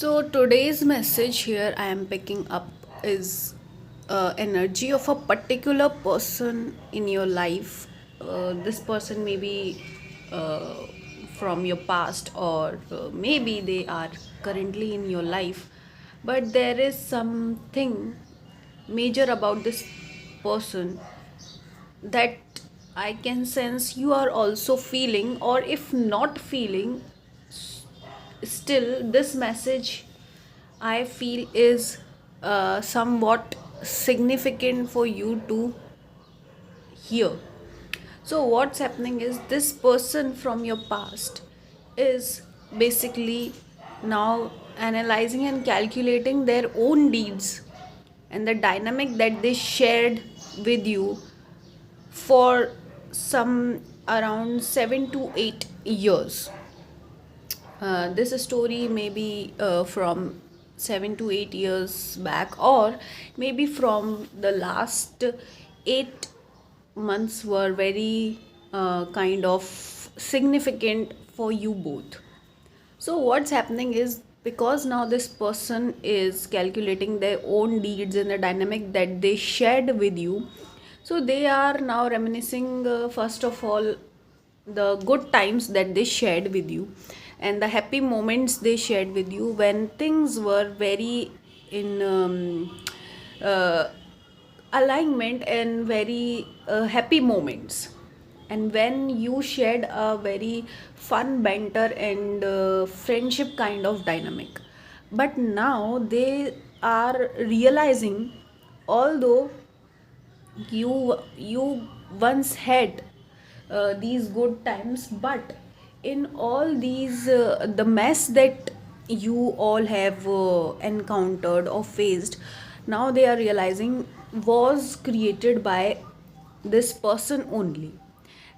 So today's message here I am picking up is energy of a particular person in your life. This person may be uh, from your past, or maybe they are currently in your life, but there is something major about this person that I can sense you are also feeling, or if not feeling, still this message I feel is somewhat significant for you to hear. So what's happening is this person from your past is basically now analyzing and calculating their own deeds and the dynamic that they shared with you for some around 7 to 8 years. This story may be from 7 to 8 years back, or maybe from the last 8 months were very kind of significant for you both. So, what's happening is because now this person is calculating their own deeds and the dynamic that they shared with you, so they are now reminiscing, first of all, the good times that they shared with you and the happy moments they shared with you when things were very in uh, alignment and very happy moments, and when you shared a very fun banter and friendship kind of dynamic. But now they are realizing, although you once had these good times, but in all these the mess that you all have encountered or faced, now they are realizing was created by this person only.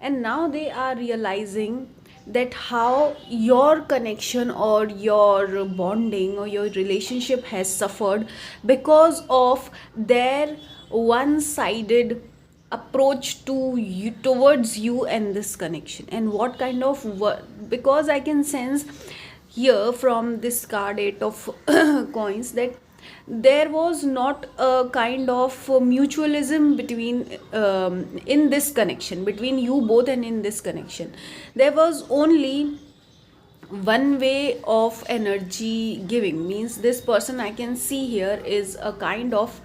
And now they are realizing that how your connection or your bonding or your relationship has suffered because of their one sided approach to you, towards you and this connection. And what kind of because I can sense here from this card, 8 of coins, that there was not a kind of mutualism between in this connection between you both, and in this connection there was only one way of energy giving. Means this person I can see here is a kind of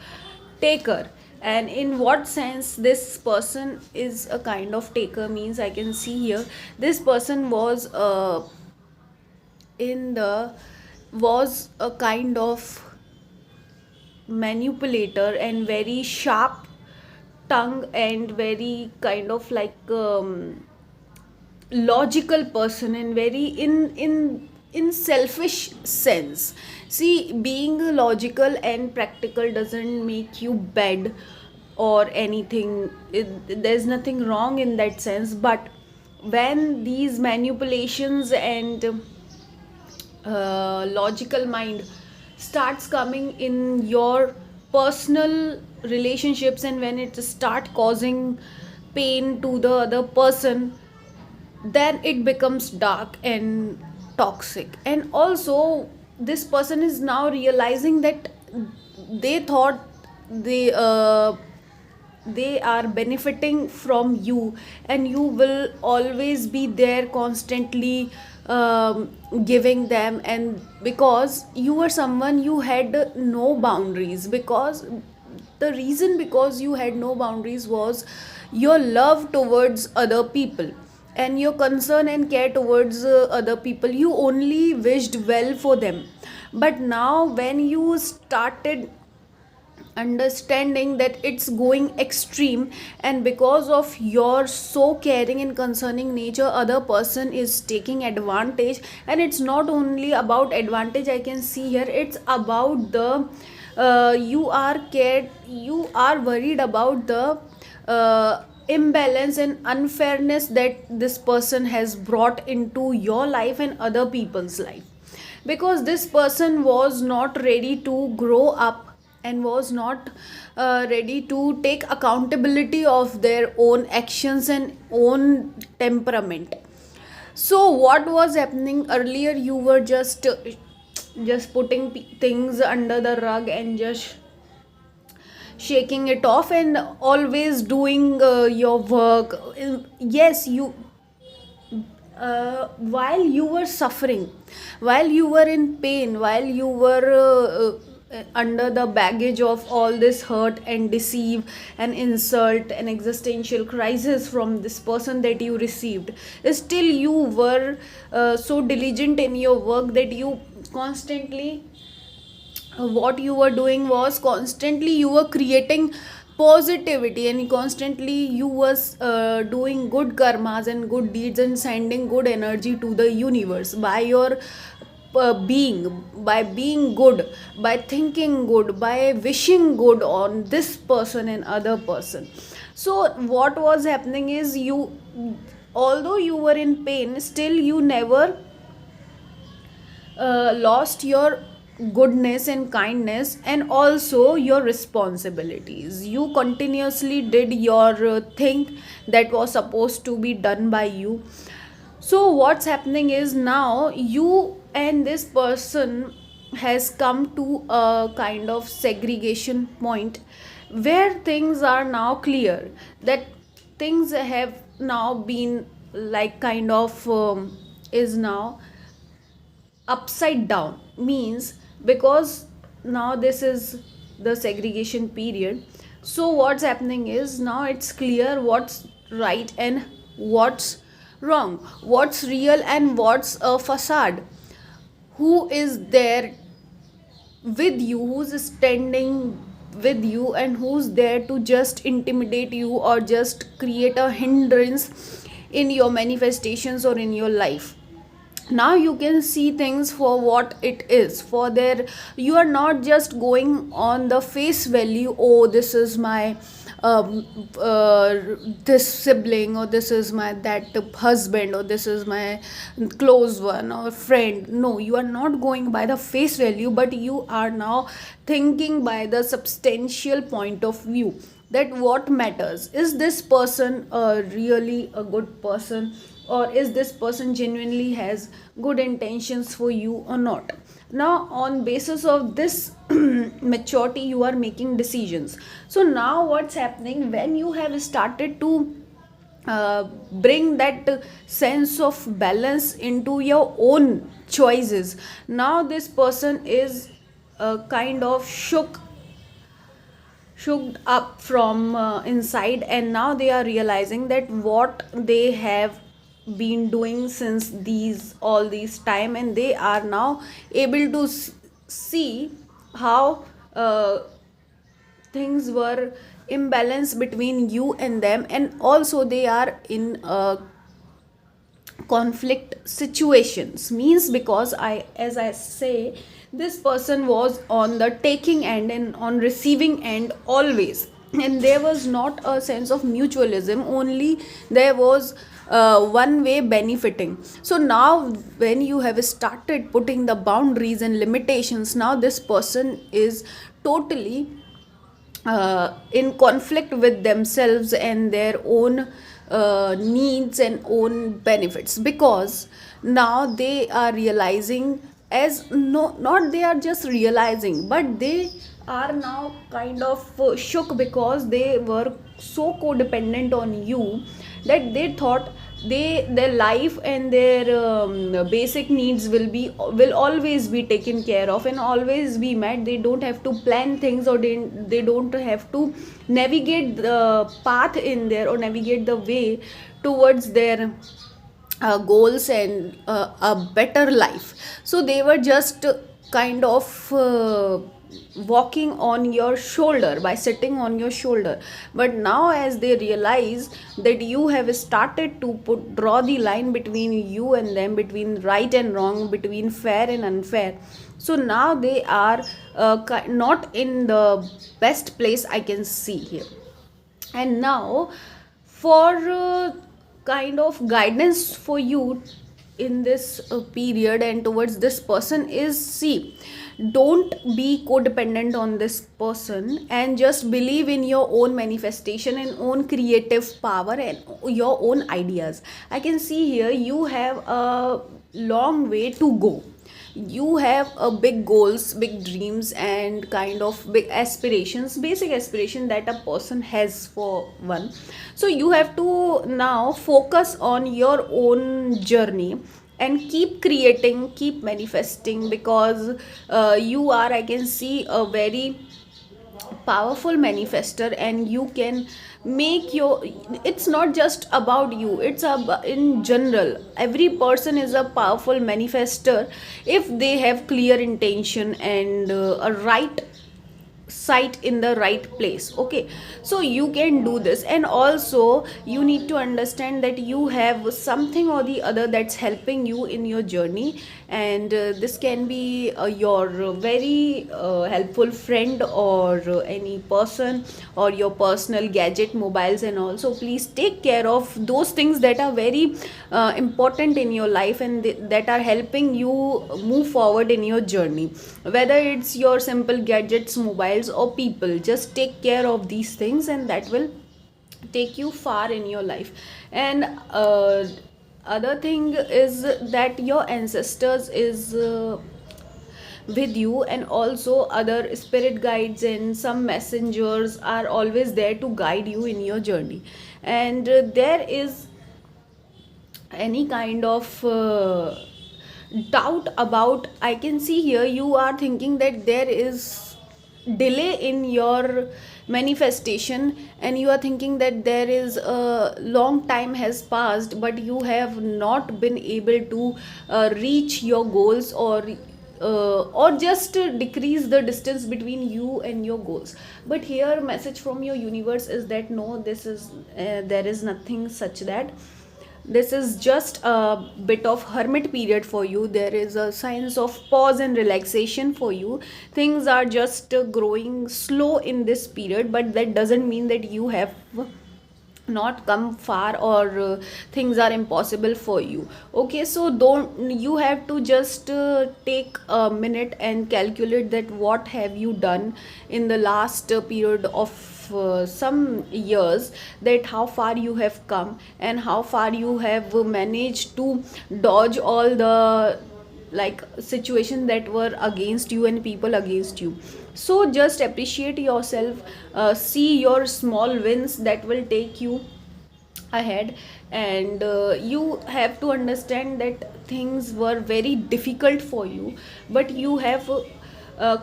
taker. And in what sense this person is a kind of taker means, I can see here this person was a kind of manipulator and very sharp tongue and very kind of like logical person, and very in selfish sense. See, being logical and practical doesn't make you bad or anything. There's nothing wrong in that sense, but when these manipulations and logical mind starts coming in your personal relationships, and when it start causing pain to the other person, then it becomes dark and toxic. And also this person is now realizing that they thought they uh, they are benefiting from you, and you will always be there constantly giving them. And because you were someone, you had no boundaries, because the reason because you had no boundaries was your love towards other people and your concern and care towards other people. You only wished well for them. But now when you started understanding that it's going extreme, and because of your so caring and concerning nature, other person is taking advantage. And it's not only about advantage, I can see here it's about the you are worried about the imbalance and unfairness that this person has brought into your life and other people's life, because this person was not ready to grow up and was not ready to take accountability of their own actions and own temperament. So what was happening earlier, you were just just putting things under the rug and just shaking it off and always doing your work. Yes, you while you were suffering, while you were in pain, while you were under the baggage of all this hurt and deceive and insult and existential crisis from this person that you received, still you were so diligent in your work that you constantly, what you were doing was constantly you were creating positivity, and constantly you was doing good karmas and good deeds and sending good energy to the universe by your by being good, by thinking good, by wishing good on this person and other person. So what was happening is, you, although you were in pain, still you never lost your goodness and kindness and also your responsibilities. You continuously did your thing that was supposed to be done by you. So what's happening is, now you and this person has come to a kind of segregation point where things are now clear, that things have now been like kind of is now upside down, means, because now this is the segregation period. So what's happening is, now it's clear what's right and what's wrong, what's real and what's a facade, who is there with you, who's standing with you, and who's there to just intimidate you or just create a hindrance in your manifestations or in your life. Now you can see things for what it is, for their, you are not just going on the face value, oh this is my um, uh, this sibling, or this is my that husband, or this is my close one or friend. No, you are not going by the face value, but you are now thinking by the substantial point of view, that what matters is, this person really a good person, or is this person genuinely has good intentions for you or not. Now on basis of this maturity you are making decisions. So now what's happening, when you have started to bring that sense of balance into your own choices, now this person is kind of shook up from inside, and now they are realizing that what they have been doing since these all these time, and they are now able to see how things were imbalance between you and them, and also they are in conflict situations, means, because I, as I say, this person was on the taking end and on receiving end always, and there was not a sense of mutualism, only there was one way benefiting. So now when you have started putting the boundaries and limitations, now this person is totally in conflict with themselves and their own needs and own benefits, because now they are realizing, as no, not they are just realizing, but they are now kind of shook, because they were so codependent on you that they thought their life and their basic needs will always be taken care of and always be met. They don't have to plan things, or they don't have to navigate the path in there, or navigate the way towards their goals and a better life. So they were just kind of walking on your shoulder, by sitting on your shoulder. But now as they realize that you have started to draw the line between you and them, between right and wrong, between fair and unfair, so now they are not in the best place, I can see here. And now for kind of guidance for you in this period and towards this person is, see, don't be codependent on this person, and just believe in your own manifestation and own creative power and your own ideas. I can see here you have a long way to go, you have a big goals, big dreams, and kind of big aspirations, basic aspiration that a person has for one. So you have to now focus on your own journey and keep creating, keep manifesting, because you are, I can see, a very powerful manifester, and you can make your, it's not just about you, it's in general every person is a powerful manifester if they have clear intention and a right sight in the right place. Okay, so you can do this, and also you need to understand that you have something or the other that's helping you in your journey, and this can be your very helpful friend, or any person, or your personal gadget, mobiles and all. So please take care of those things that are very important in your life, and that are helping you move forward in your journey, whether it's your simple gadgets, mobiles, or people. Just take care of these things, and that will take you far in your life. And other thing is that your ancestors is with you, and also other spirit guides and some messengers are always there to guide you in your journey. And there is any kind of doubt about, I can see here you are thinking that there is delay in your manifestation, and you are thinking that there is a long time has passed but you have not been able to reach your goals, or just decrease the distance between you and your goals. But here message from your universe is that no, this is there is nothing such that, this is just a bit of hermit period for you. There is a signs of pause and relaxation for you. Things are just growing slow in this period, but that doesn't mean that you have not come far, or things are impossible for you. Okay, so don't, you have to just take a minute and calculate that what have you done in the last period of some years, that how far you have come and how far you have managed to dodge all the like situation that were against you and people against you. So just appreciate yourself, see your small wins that will take you ahead. And you have to understand that things were very difficult for you, but you have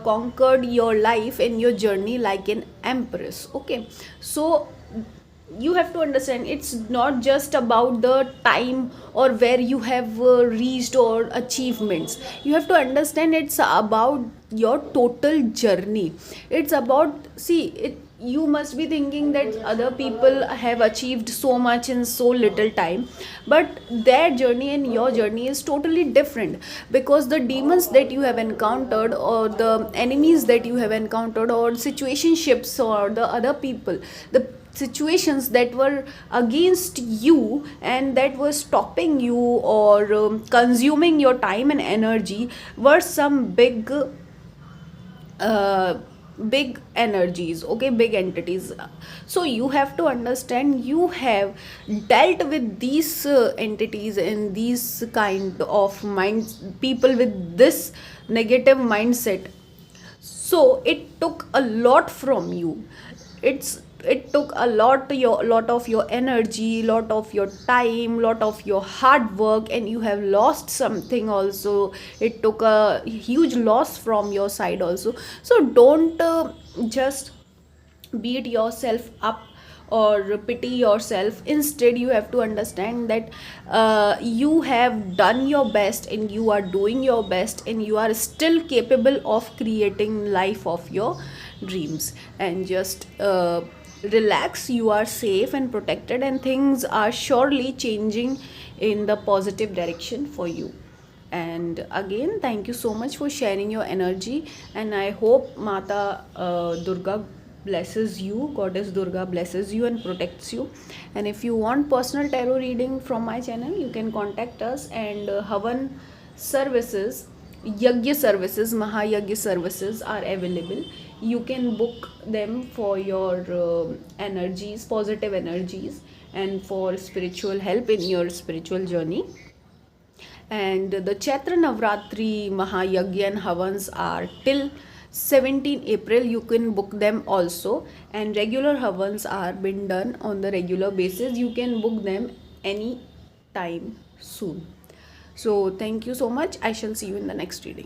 conquered your life and your journey like an empress. Okay, so you have to understand it's not just about the time or where you have reached or achievements. You have to understand it's about your total journey. It's about, see it, you must be thinking that other people have achieved so much in so little time, but their journey and your journey is totally different, because the demons that you have encountered, or the enemies that you have encountered, or situationships, or the other people, the situations that were against you and that were stopping you, or consuming your time and energy, were some uh, big energies. Okay, big entities. So you have to understand you have dealt with these entities and these kind of mind people with this negative mindset. So it took a lot from you. It took a lot of your energy, lot of your time, lot of your hard work, and you have lost something also. It took a huge loss from your side also. So don't just beat yourself up or pity yourself. Instead, you have to understand that you have done your best, and you are doing your best, and you are still capable of creating life of your dreams. And just relax, you are safe and protected, and things are surely changing in the positive direction for you. And again, thank you so much for sharing your energy, and I hope Mata Durga blesses you, Goddess Durga blesses you and protects you. And if you want personal tarot reading from my channel, you can contact us. And Havan services, Yagya services, Mahayagya services are available. You can book them for your energies, positive energies, and for spiritual help in your spiritual journey. And the Chaitra Navratri Mahayagya and Havans are till 17 April. You can book them also, and regular Havans are been done on the regular basis. You can book them any time soon. So thank you so much. I shall see you in the next reading.